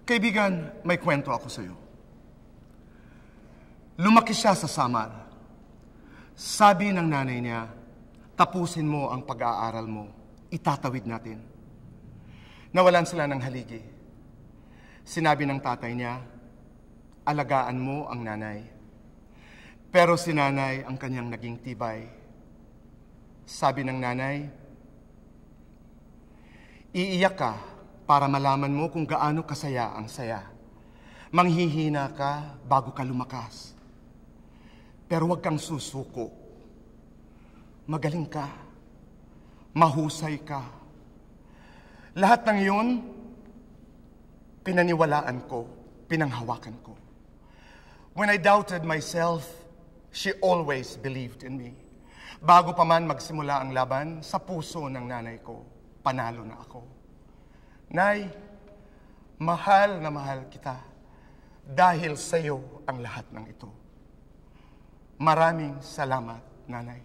Kaibigan, may kwento ako sa'yo. Lumaki siya sa Samar. Sabi ng nanay niya, tapusin mo ang pag-aaral mo, itatawid natin. Nawalan sila ng haligi. Sinabi ng tatay niya, alagaan mo ang nanay. Pero si nanay ang kanyang naging tibay. Sabi ng nanay, iiyak ka para malaman mo kung gaano kasaya ang saya. Manghihina ka bago ka lumakas. Pero huwag kang susuko. Magaling ka. Mahusay ka. Lahat ng yun, pinaniwalaan ko, pinanghawakan ko. When I doubted myself, she always believed in me. Bago pa man magsimula ang laban, sa puso ng nanay ko, panalo na ako. Nay, mahal na mahal kita dahil sa iyo ang lahat ng ito. Maraming salamat, Nanay.